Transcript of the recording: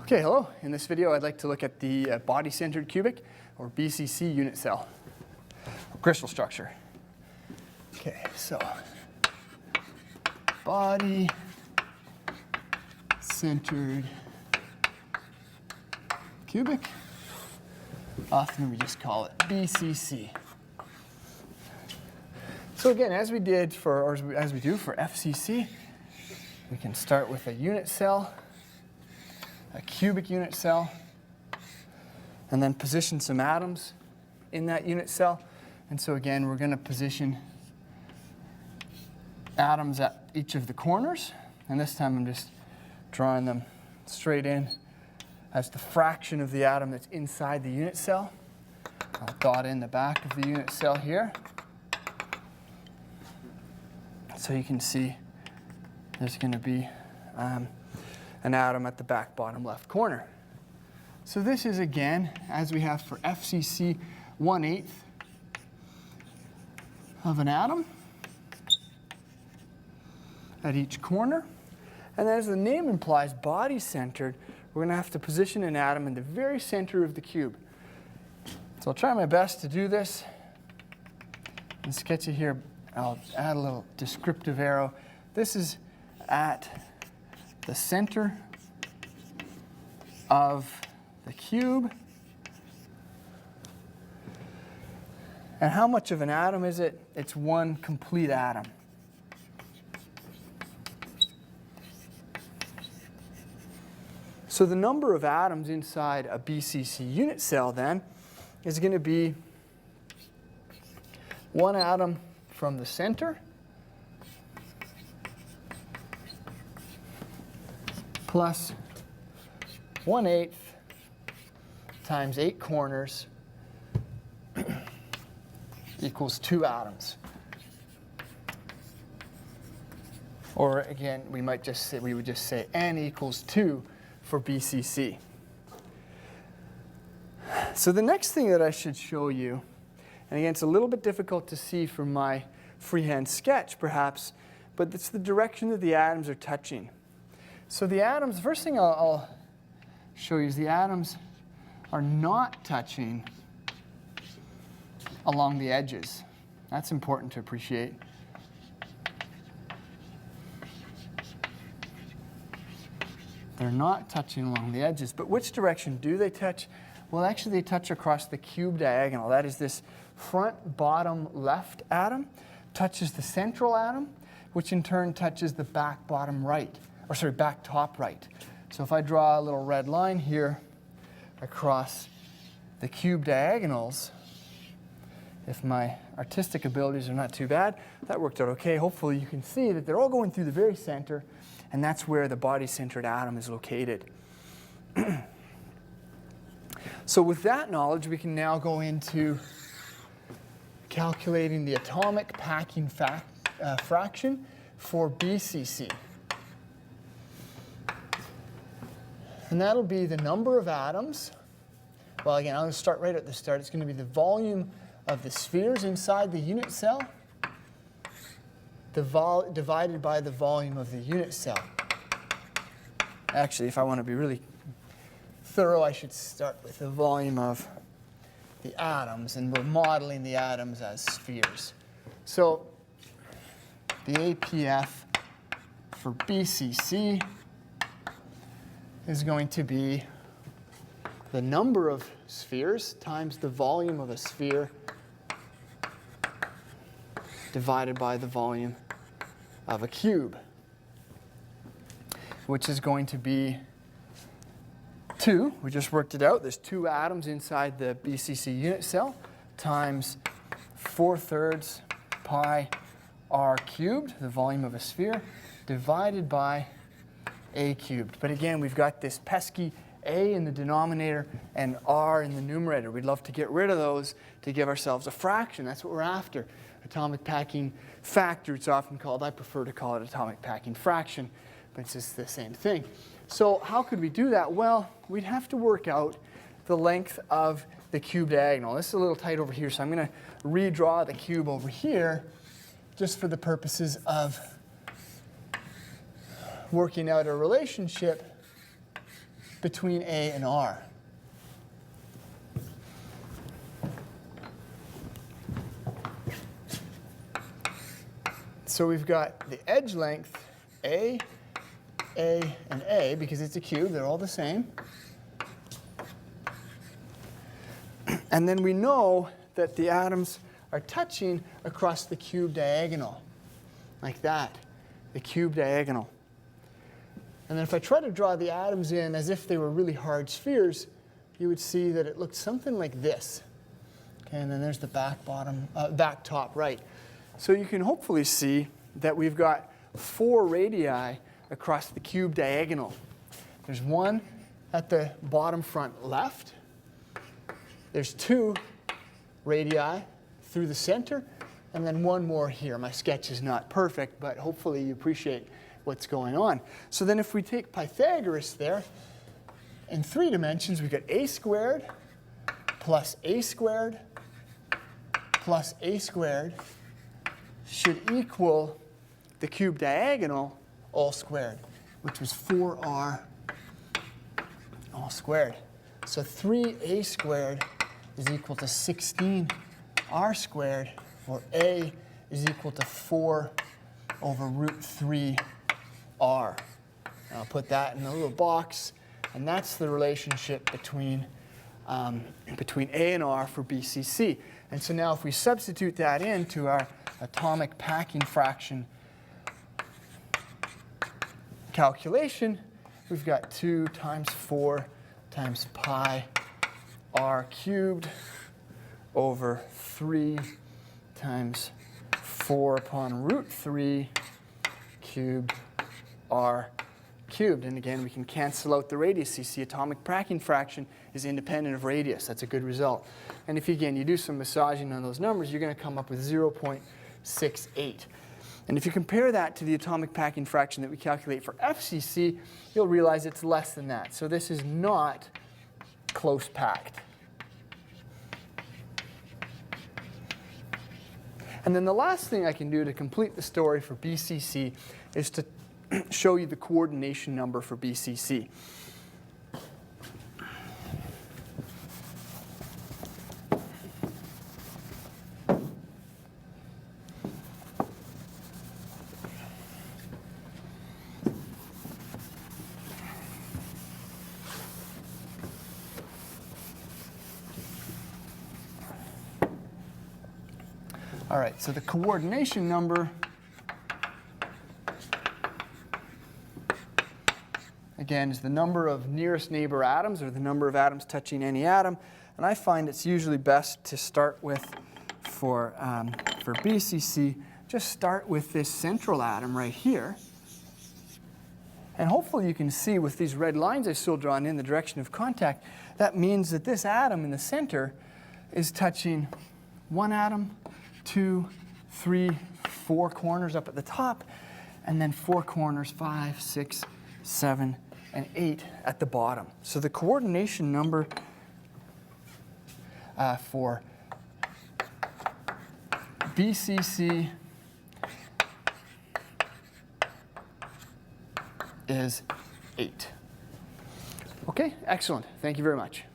Okay, hello. In this video, I'd like to look at the body-centered cubic, or BCC unit cell, crystal structure. Okay, so body-centered cubic. Often we just call it BCC. So again, as we do for FCC, we can start with a unit cell, a cubic unit cell, and then position some atoms in that unit cell. And so again, we're going to position atoms at each of the corners. And this time I'm just drawing them straight in as the fraction of the atom that's inside the unit cell. I'll dot in the back of the unit cell here. So you can see there's going to be an atom at the back bottom left corner. So this is, again, as we have for FCC, 1/8 of an atom at each corner. And as the name implies, body-centered, we're going to have to position an atom in the very center of the cube. So I'll try my best to do this and sketch it here. I'll add a little descriptive arrow. This is at the center of the cube. And how much of an atom is it? It's one complete atom. So the number of atoms inside a BCC unit cell then is going to be one atom from the center plus 1/8 times 8 corners equals 2 atoms. Or again, we would just say n equals 2 for BCC. So the next thing that I should show you, and again, it's a little bit difficult to see from my freehand sketch perhaps, but it's the direction that the atoms are touching. So the atoms, the first thing I'll show you is the atoms are not touching along the edges. That's important to appreciate. They're not touching along the edges. But which direction do they touch? Well, actually, they touch across the cube diagonal. That is, this front bottom left atom touches the central atom, which in turn touches the back bottom right. Or sorry, back top right. So if I draw a little red line here across the cube diagonals, if my artistic abilities are not too bad, that worked out okay. Hopefully you can see that they're all going through the very center, and that's where the body-centered atom is located. So with that knowledge, we can now go into calculating the atomic packing fraction for BCC. And that'll be the number of atoms. Well, again, I'm going to start right at the start. It's going to be the volume of the spheres inside the unit cell divided by the volume of the unit cell. Actually, if I want to be really thorough, I should start with the volume of the atoms, and we're modeling the atoms as spheres. So the APF for BCC is going to be the number of spheres times the volume of a sphere divided by the volume of a cube, which is going to be 2. We just worked it out. There's 2 atoms inside the BCC unit cell times 4/3 pi r cubed, the volume of a sphere, divided by a cubed. But again, we've got this pesky a in the denominator and r in the numerator. We'd love to get rid of those to give ourselves a fraction. That's what we're after. Atomic packing factor, it's often called. I prefer to call it atomic packing fraction, but it's just the same thing. So how could we do that? Well, we'd have to work out the length of the cube diagonal. This is a little tight over here, so I'm going to redraw the cube over here just for the purposes of working out a relationship between A and R. So we've got the edge length A, and A, because it's a cube, they're all the same. And then we know that the atoms are touching across the cube diagonal, like that, the cube diagonal. And then if I try to draw the atoms in as if they were really hard spheres, you would see that it looked something like this. Okay, and then there's the back top right. So you can hopefully see that we've got 4 radii across the cube diagonal. There's one at the bottom front left. There's 2 radii through the center, and then one more here. My sketch is not perfect, but hopefully you appreciate what's going on. So then if we take Pythagoras there, in 3 dimensions, we've got a squared plus a squared plus a squared should equal the cube diagonal all squared, which was 4r all squared. So 3a squared is equal to 16r squared, or a is equal to 4 over root 3r. I'll put that in a little box, and that's the relationship between A and R for BCC. And so now if we substitute that into our atomic packing fraction calculation, we've got 2 times 4 times pi r cubed over 3 times 4 upon root 3 cubed r cubed. And again, we can cancel out the radius. You see, atomic packing fraction is independent of radius. That's a good result. And if, again, you do some massaging on those numbers, you're going to come up with 0.68. And if you compare that to the atomic packing fraction that we calculate for FCC, you'll realize it's less than that. So this is not close packed. And then the last thing I can do to complete the story for BCC is to show you the coordination number for BCC. All right, so the coordination number, again, is the number of nearest neighbor atoms, or the number of atoms touching any atom. And I find it's usually best to start with, for BCC, just start with this central atom right here. And hopefully you can see with these red lines I've still drawn in the direction of contact, that means that this atom in the center is touching one atom, 2, 3, 4 corners up at the top, and then 4 corners, 5, 6, 7, and 8 at the bottom. So the coordination number for BCC is 8. Okay, excellent. Thank you very much.